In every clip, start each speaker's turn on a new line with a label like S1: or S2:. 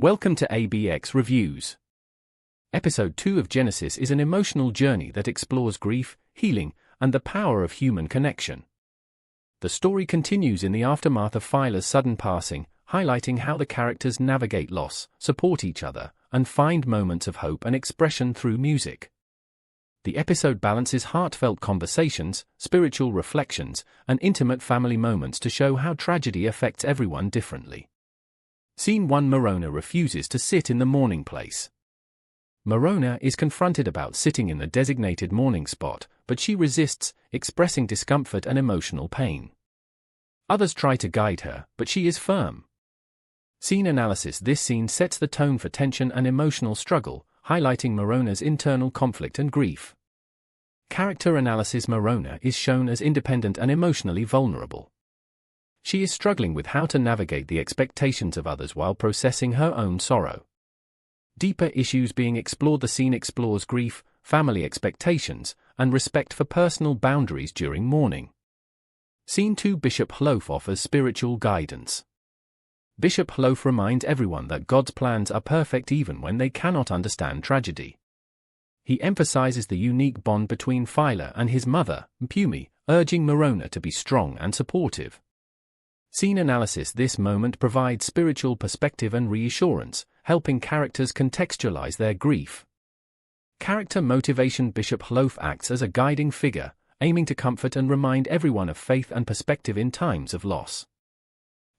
S1: Welcome to ABX Reviews. Episode 2 of Genesis is an emotional journey that explores grief, healing, and the power of human connection. The story continues in the aftermath of Phila's sudden passing, highlighting how the characters navigate loss, support each other, and find moments of hope and expression through music. The episode balances heartfelt conversations, spiritual reflections, and intimate family moments to show how tragedy affects everyone differently. Scene 1. Morona refuses to sit in the mourning place. Morona is confronted about sitting in the designated mourning spot, but she resists, expressing discomfort and emotional pain. Others try to guide her, but she is firm. Scene analysis. This scene sets the tone for tension and emotional struggle, highlighting Morona's internal conflict and grief. Character analysis. Morona is shown as independent and emotionally vulnerable. She is struggling with how to navigate the expectations of others while processing her own sorrow. Deeper issues being explored. The scene explores grief, family expectations, and respect for personal boundaries during mourning. Scene 2. Bishop Hlof offers spiritual guidance. Bishop Hlof reminds everyone that God's plans are perfect even when they cannot understand tragedy. He emphasizes the unique bond between Phyla and his mother, Mpumi, urging Morona to be strong and supportive. Scene analysis. This moment provides spiritual perspective and reassurance, helping characters contextualize their grief. Character motivation. Bishop Hlof acts as a guiding figure, aiming to comfort and remind everyone of faith and perspective in times of loss.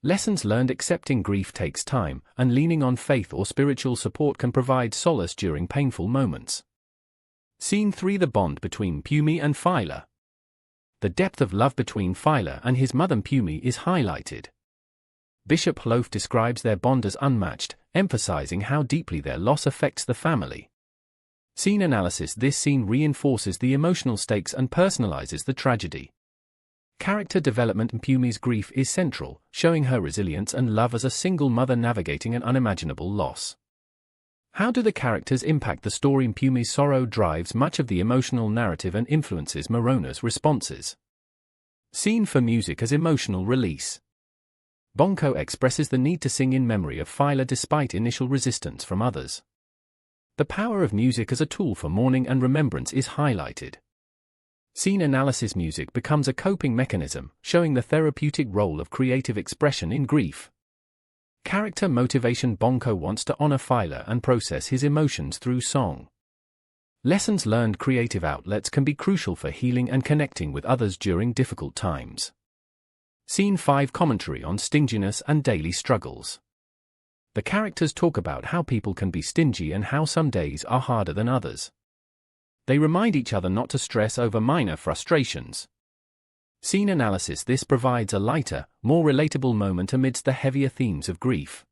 S1: Lessons learned. Accepting grief takes time, and leaning on faith or spiritual support can provide solace during painful moments. Scene 3. The bond between Mpumi and Phyla. The depth of love between Phyla and his mother Mpumi is highlighted. Bishop Hlof describes their bond as unmatched, emphasizing how deeply their loss affects the family. Scene analysis. This scene reinforces the emotional stakes and personalizes the tragedy. Character development. Mpumi's grief is central, showing her resilience and love as a single mother navigating an unimaginable loss. How do the characters impact the story? Mpumi's sorrow drives much of the emotional narrative and influences Morona's responses. Scene 4. Music as emotional release. Bonko expresses the need to sing in memory of Phyla despite initial resistance from others. The power of music as a tool for mourning and remembrance is highlighted. Scene analysis. Music becomes a coping mechanism, showing the therapeutic role of creative expression in grief. Character motivation. Bonko wants to honor Phyla and process his emotions through song. Lessons learned. Creative outlets can be crucial for healing and connecting with others during difficult times. Scene 5. Commentary on stinginess and daily struggles. The characters talk about how people can be stingy and how some days are harder than others. They remind each other not to stress over minor frustrations. Scene analysis. This provides a lighter, more relatable moment amidst the heavier themes of grief.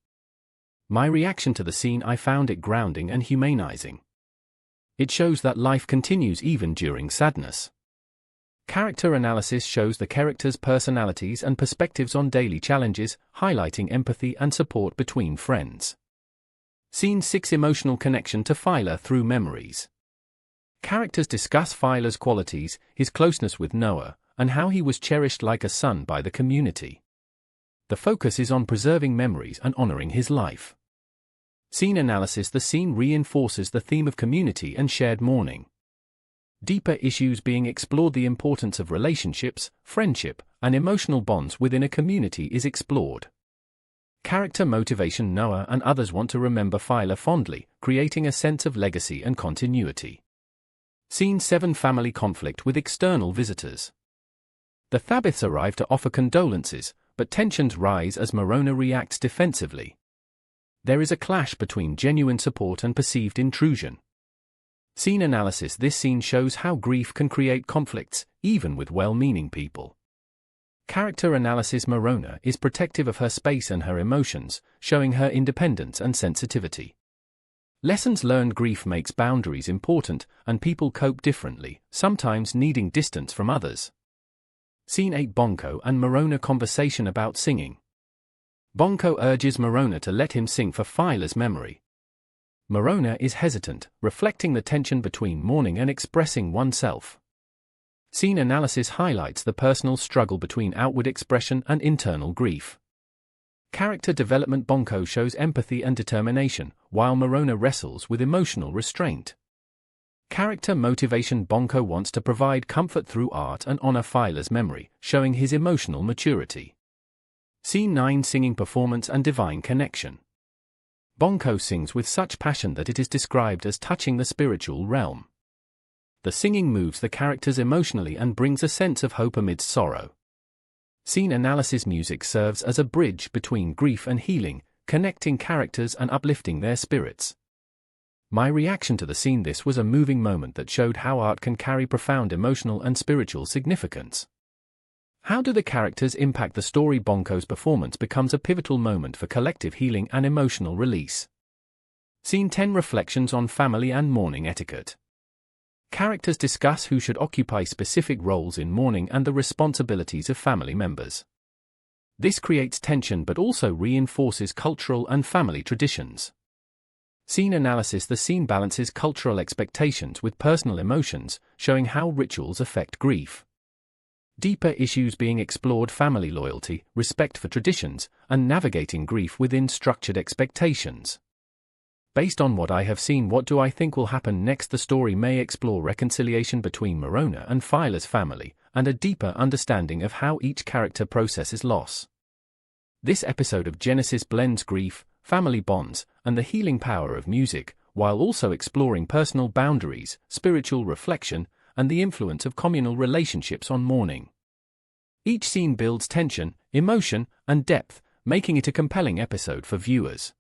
S1: My reaction to the scene. I found it grounding and humanizing. It shows that life continues even during sadness. Character analysis shows the characters' personalities and perspectives on daily challenges, highlighting empathy and support between friends. Scene 6. Emotional connection to Phyla through memories. Characters discuss Phyla's qualities, his closeness with Noah, and how he was cherished like a son by the community. The focus is on preserving memories and honoring his life. Scene analysis. The scene reinforces the theme of community and shared mourning. Deeper issues being explored. The importance of relationships, friendship, and emotional bonds within a community is explored. Character motivation. Noah and others want to remember Phyla fondly, creating a sense of legacy and continuity. Scene 7. Family conflict with external visitors. The Thabiths arrive to offer condolences, but tensions rise as Morona reacts defensively. There is a clash between genuine support and perceived intrusion. Scene analysis. This scene shows how grief can create conflicts, even with well-meaning people. Character analysis. Morona is protective of her space and her emotions, showing her independence and sensitivity. Lessons learned. Grief makes boundaries important, and people cope differently, sometimes needing distance from others. Scene 8. Bonko and Morona conversation about singing. Bonko urges Morona to let him sing for Phyla's memory. Morona is hesitant, reflecting the tension between mourning and expressing oneself. Scene analysis highlights the personal struggle between outward expression and internal grief. Character development: Bonko shows empathy and determination, while Morona wrestles with emotional restraint. Character motivation: Bonko wants to provide comfort through art and honor Phyla's memory, showing his emotional maturity. Scene 9: Singing performance and divine connection. Bonko sings with such passion that it is described as touching the spiritual realm. The singing moves the characters emotionally and brings a sense of hope amidst sorrow. Scene analysis: music serves as a bridge between grief and healing, connecting characters and uplifting their spirits. My reaction to the scene: this was a moving moment that showed how art can carry profound emotional and spiritual significance. How do the characters impact the story? Bonko's performance becomes a pivotal moment for collective healing and emotional release. Scene 10: Reflections on family and mourning etiquette. Characters discuss who should occupy specific roles in mourning and the responsibilities of family members. This creates tension but also reinforces cultural and family traditions. Scene analysis: the scene balances cultural expectations with personal emotions, showing how rituals affect grief. Deeper issues being explored: family loyalty, respect for traditions, and navigating grief within structured expectations. Based on what I have seen, what do I think will happen next? The story may explore reconciliation between Morona and Phyla's family, and a deeper understanding of how each character processes loss. This episode of Genesis blends grief, family bonds, and the healing power of music, while also exploring personal boundaries, spiritual reflection, and the influence of communal relationships on mourning. Each scene builds tension, emotion, and depth, making it a compelling episode for viewers.